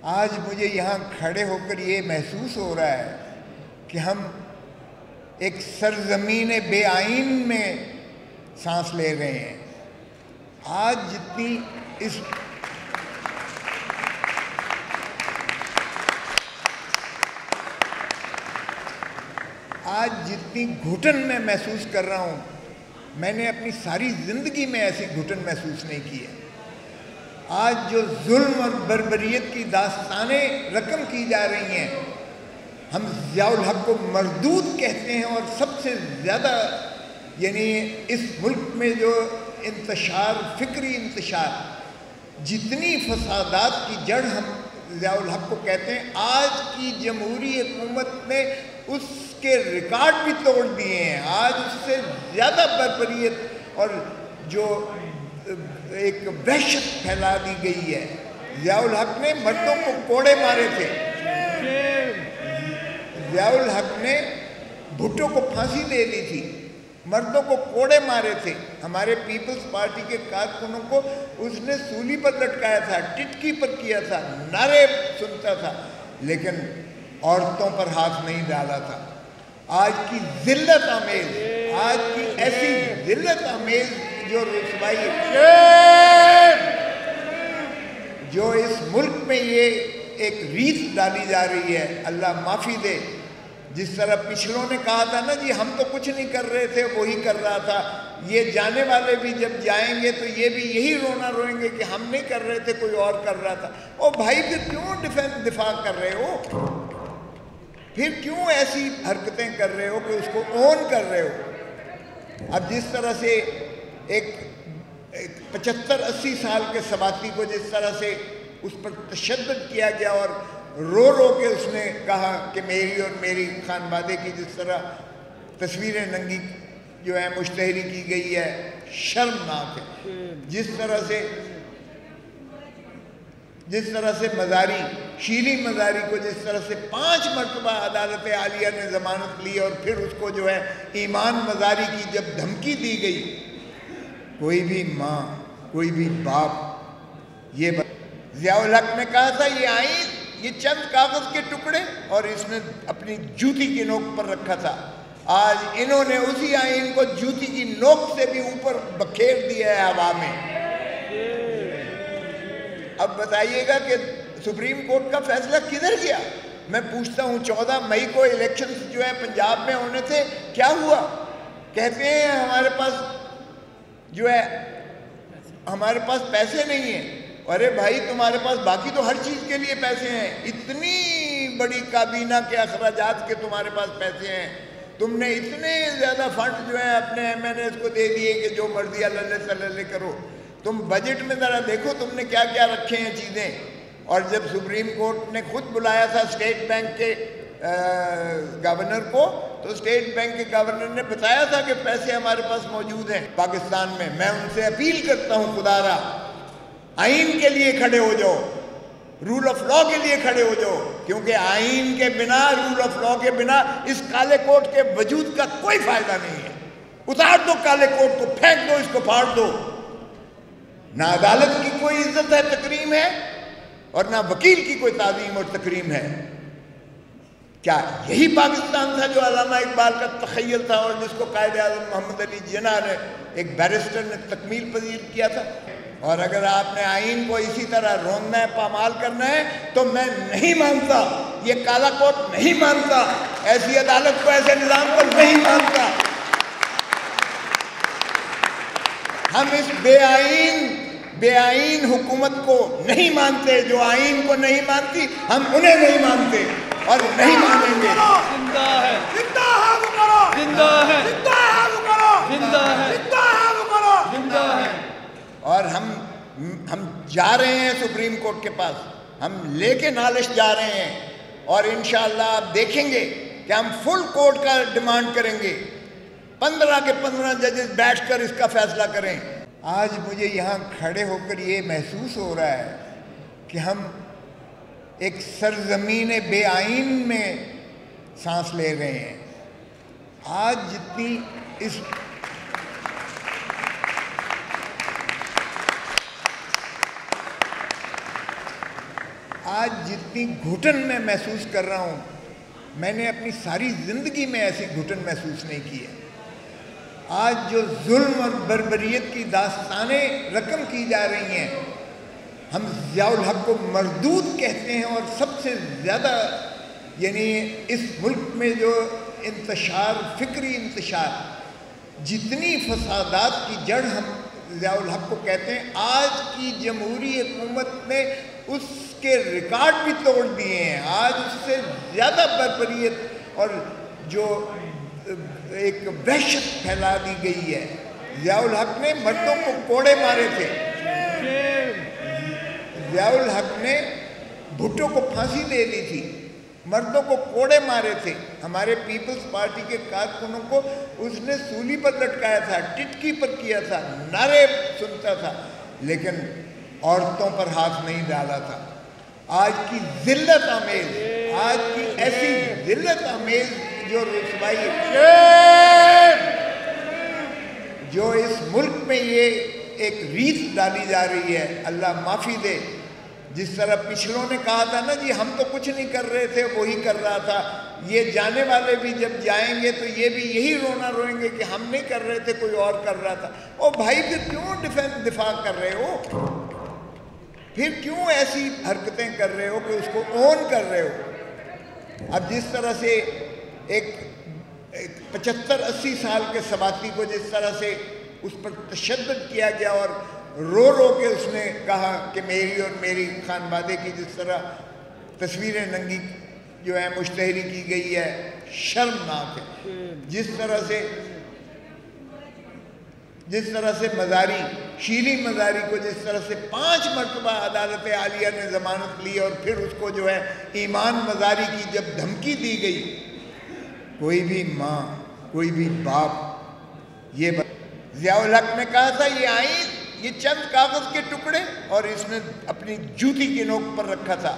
آج مجھے یہاں کھڑے ہو کر یہ محسوس ہو رہا ہے کہ ہم ایک سرزمین بے آئین میں سانس لے رہے ہیں۔ آج جتنی گھٹن میں محسوس کر رہا ہوں، میں نے اپنی ساری زندگی میں ایسی گھٹن محسوس نہیں کی ہے۔ آج جو ظلم اور بربریت کی داستانیں رقم کی جا رہی ہیں، ہم ضیاء الحق کو مردود کہتے ہیں، اور سب سے زیادہ یعنی اس ملک میں جو فکری انتشار، جتنی فسادات کی جڑ ہم ضیاء الحق کو کہتے ہیں، آج کی جمہوری حکومت نے اس کے ریکارڈ بھی توڑ دیے ہیں۔ آج اس سے زیادہ بربریت اور جو ایک وحشت پھیلا دی گئی ہے۔ ضیاء الحق نے مردوں کو کوڑے مارے تھے، ضیاء الحق نے بھٹو کو پھانسی دے دی تھی، مردوں کو کوڑے مارے تھے، ہمارے پیپلز پارٹی کے کارکنوں کو اس نے سولی پر لٹکایا تھا، ٹٹکی پر کیا تھا، نعرے سنتا تھا، لیکن عورتوں پر ہاتھ نہیں ڈالا تھا۔ آج کی ذلت آمیز، آج کی ایسی ذلت آمیز جو رسوائی جو اس ملک میں یہ ایک ریت ڈالی جا رہی ہے، اللہ معافی دے۔ جس طرح پچھلوں نے کہا تھا نا جی ہم تو کچھ نہیں کر رہے تھے، وہی کر رہا تھا، یہ جانے والے بھی جب جائیں گے تو یہ بھی یہی رونا روئیں گے کہ ہم نہیں کر رہے تھے، کوئی اور کر رہا تھا۔ او بھائی پھر کیوں دفاع کر رہے ہو؟ پھر کیوں ایسی حرکتیں کر رہے ہو کہ اس کو اون کر رہے ہو؟ اب جس طرح سے ایک 75-80 سال کے سباتی کو جس طرح سے اس پر تشدد کیا گیا اور رو رو کے اس نے کہا کہ میری اور میری خانوادے کی جس طرح تصویریں ننگی جو ہے مشتہری کی گئی ہے، شرمناک ہے۔ جس طرح سے مزاری، شیریں مزاری کو جس طرح سے 5 مرتبہ عدالت عالیہ نے ضمانت لی اور پھر اس کو جو ہے ایمان مزاری کی جب دھمکی دی گئی، کوئی بھی ماں، کوئی بھی باپ ضیاء الحق نے کہا تھا یہ آئین، یہ چند کاغذ کے ٹکڑے، اور اس نے اپنی جوتی کی نوک پر رکھا تھا۔ آج انہوں نے اسی آئین کو جوتی کی نوک سے بھی اوپر بکھیر دیا ہے ہوا میں۔ اب بتائیے گا کہ سپریم کورٹ کا فیصلہ کدھر گیا؟ میں پوچھتا ہوں 14 مئی کو الیکشنز جو ہے پنجاب میں ہونے تھے، کیا ہوا؟ کہتے ہیں ہمارے پاس پیسے نہیں ہیں۔ ارے بھائی تمہارے پاس باقی تو ہر چیز کے لیے پیسے ہیں، اتنی بڑی کابینہ کے اخراجات کے تمہارے پاس پیسے ہیں، تم نے اتنے زیادہ فنڈ جو ہیں اپنے ایم این ایز کو دے دیے کہ جو مرضی اللہ صلی کرو۔ تم بجٹ میں ذرا دیکھو تم نے کیا کیا رکھے ہیں چیزیں۔ اور جب سپریم کورٹ نے خود بلایا تھا اسٹیٹ بینک کے گورنر کو، تو اسٹیٹ بینک کے گورنر نے بتایا تھا کہ پیسے ہمارے پاس موجود ہیں پاکستان میں۔ میں ان سے اپیل کرتا ہوں خدا را، آئین کے لیے کھڑے ہو جاؤ، رول آف لا کے لیے کھڑے ہو جاؤ، کیونکہ آئین کے بنا، رول آف لا کے بنا اس کالے کوٹ کے وجود کا کوئی فائدہ نہیں ہے۔ اتار دو کالے کوٹ کو، پھینک دو، اس کو پھاڑ دو۔ نہ عدالت کی کوئی عزت ہے، تکریم ہے، اور نہ وکیل کی کوئی تعظیم اور تکریم ہے۔ کیا یہی پاکستان تھا جو علامہ اقبال کا تخیل تھا اور جس کو قائد اعظم محمد علی جناح نے ایک بیرسٹر نے تکمیل پذیر کیا تھا؟ اور اگر آپ نے آئین کو اسی طرح روندنا ہے، پامال کرنا ہے، تو میں نہیں مانتا، یہ کالا کوٹ نہیں مانتا، ایسی عدالت کو، ایسے نظام کو نہیں مانتا۔ ہم اس بے آئین حکومت کو نہیں مانتے، جو آئین کو نہیں مانتی، ہم انہیں نہیں مانتے اور نہیں مانیں گے۔ زندہ ہے، زندہ ہے وہ کرو، زندہ ہے، زندہ ہے وہ کرو، زندہ ہے، زندہ ہے وہ کرو، زندہ ہے۔ اور ہم جا رہے ہیں سپریم کورٹ کے پاس، ہم لے کے نالش جا رہے ہیں، اور انشاءاللہ آپ دیکھیں گے کہ ہم فل کورٹ کا ڈیمانڈ کریں گے، 15 کے 15 ججز بیٹھ کر اس کا فیصلہ کریں۔ آج مجھے یہاں کھڑے ہو کر یہ محسوس ہو رہا ہے کہ ہم ایک سرزمین بے آئین میں سانس لے رہے ہیں۔ آج جتنی آج جتنی گھٹن میں محسوس کر رہا ہوں، میں نے اپنی ساری زندگی میں ایسی گھٹن محسوس نہیں کی ہے۔ آج جو ظلم اور بربریت کی داستانیں رقم کی جا رہی ہیں، ہم ضیاء الحق کو مردود کہتے ہیں، اور سب سے زیادہ یعنی اس ملک میں جو انتشار، فکری انتشار، جتنی فسادات کی جڑ ہم ضیاء الحق کو کہتے ہیں، آج کی جمہوری حکومت نے اس کے ریکارڈ بھی توڑ دیے ہیں۔ آج اس سے زیادہ بربریت اور جو ایک وحشت پھیلا دی گئی ہے۔ ضیاء الحق نے مردوں کو کوڑے مارے تھے، ضیاء الحق نے بھٹو کو پھانسی دے دی تھی، مردوں کو کوڑے مارے تھے، ہمارے پیپلز پارٹی کے کارکنوں کو اس نے سولی پر لٹکایا تھا، ٹٹکی پر کیا تھا، نعرے سنتا تھا، لیکن عورتوں پر ہاتھ نہیں ڈالا تھا۔ آج کی ذلت آمیز، آج کی ایسی ذلت آمیز جو رسوائی جو اس ملک میں یہ ایک ریت ڈالی جا رہی ہے، اللہ معافی دے۔ جس طرح پچھلوں نے کہا تھا نا جی ہم تو کچھ نہیں کر رہے تھے، وہی کر رہا تھا، یہ جانے والے بھی جب جائیں گے تو یہ بھی یہی رونا روئیں گے کہ ہم نہیں کر رہے تھے، کوئی اور کر رہا تھا۔ او بھائی پھر کیوں دفاع کر رہے ہو؟ پھر کیوں ایسی حرکتیں کر رہے ہو کہ اس کو اون کر رہے ہو؟ اب جس طرح سے ایک 75-80 سال کے سباتی کو جس طرح سے اس پر تشدد کیا گیا اور رو رو کے اس نے کہا کہ میری اور میری خانوادے کی جس طرح تصویریں ننگی جو ہے مشتہری کی گئی ہے، شرمناک ہے۔ جس طرح سے مزاری، شیریں مزاری کو جس طرح سے 5 مرتبہ عدالت عالیہ نے ضمانت لی اور پھر اس کو جو ہے ایمان مزاری کی جب دھمکی دی گئی، کوئی بھی ماں، کوئی بھی باپ یہ ضیاء الحق نے کہا تھا یہ آئین، یہ چند کاغذ کے ٹکڑے، اور اس نے اپنی جوتی کی نوک پر رکھا تھا۔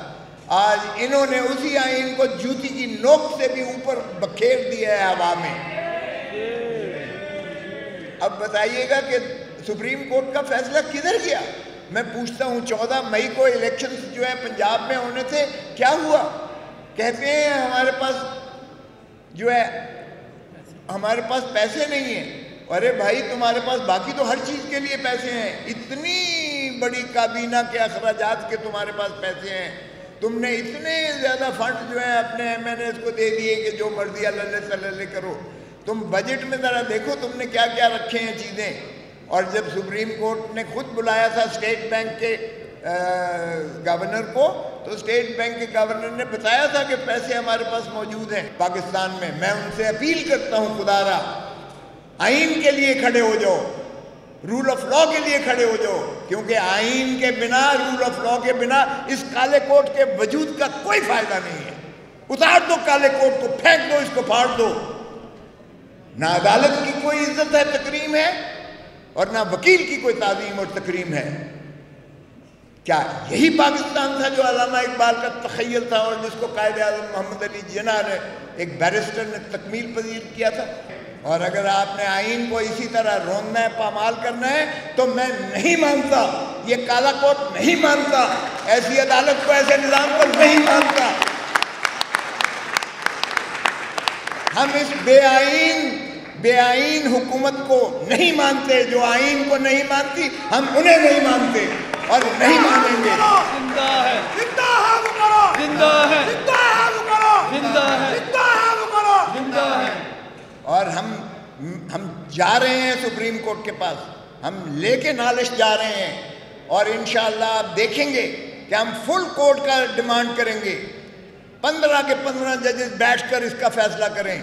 آج انہوں نے اسی آئین کو جوتی کی نوک سے بھی اوپر بکھیر دیا ہے ہوا میں۔ اب بتائیے گا کہ سپریم کورٹ کا فیصلہ کدھر گیا؟ میں پوچھتا ہوں 14 مئی کو الیکشنز جو ہے پنجاب میں ہونے تھے، کیا ہوا؟ کہتے ہیں ہمارے پاس جو ہے ہمارے پاس پیسے نہیں ہیں۔ ارے بھائی تمہارے پاس باقی تو ہر چیز کے لیے پیسے ہیں، اتنی بڑی کابینہ کے اخراجات کے تمہارے پاس پیسے ہیں، تم نے اتنے زیادہ فنڈ جو ہیں اپنے ایم این ایز کو دے دیے کہ جو مرضی اللہ صلی کرو۔ تم بجٹ میں ذرا دیکھو تم نے کیا کیا رکھے ہیں چیزیں۔ اور جب سپریم کورٹ نے خود بلایا تھا اسٹیٹ بینک کے گورنر کو، تو اسٹیٹ بینک کے گورنر نے بتایا تھا کہ پیسے ہمارے پاس موجود ہیں پاکستان میں۔ میں ان سے اپیل کرتا ہوں خدا را، آئین کے لیے کھڑے ہو جاؤ، رول آف لا کے لیے کھڑے ہو جاؤ، کیونکہ آئین کے بنا، رول آف لا کے بنا اس کالے کوٹ کے وجود کا کوئی فائدہ نہیں ہے۔ اتار دو کالے کوٹ کو، پھینک دو، اس کو پھاڑ دو۔ نہ عدالت کی کوئی عزت ہے، تکریم ہے، اور نہ وکیل کی کوئی تعظیم اور تکریم ہے۔ کیا یہی پاکستان تھا جو علامہ اقبال کا تخیل تھا اور جس کو قائد اعظم محمد علی جناح نے ایک بیرسٹر نے تکمیل پذیر کیا تھا؟ اور اگر آپ نے آئین کو اسی طرح روندنا ہے، پامال کرنا ہے، تو میں نہیں مانتا، یہ کالا کوٹ نہیں مانتا، ایسی عدالت کو، ایسے نظام کو نہیں مانتا۔ ہم اس بے آئین حکومت کو نہیں مانتے، جو آئین کو نہیں مانتی، ہم انہیں نہیں مانتے اور نہیں مانیں گے۔ زندہ ہے، زندہ ہے وہ کرو، زندہ ہے، زندہ ہے وہ کرو، زندہ ہے، زندہ ہے وہ کرو، زندہ ہے۔ اور ہم جا رہے ہیں سپریم کورٹ کے پاس، ہم لے کے نالش جا رہے ہیں، اور انشاءاللہ آپ دیکھیں گے کہ ہم فل کورٹ کا ڈیمانڈ کریں گے، 15 کے 15 ججز بیٹھ کر اس کا فیصلہ کریں۔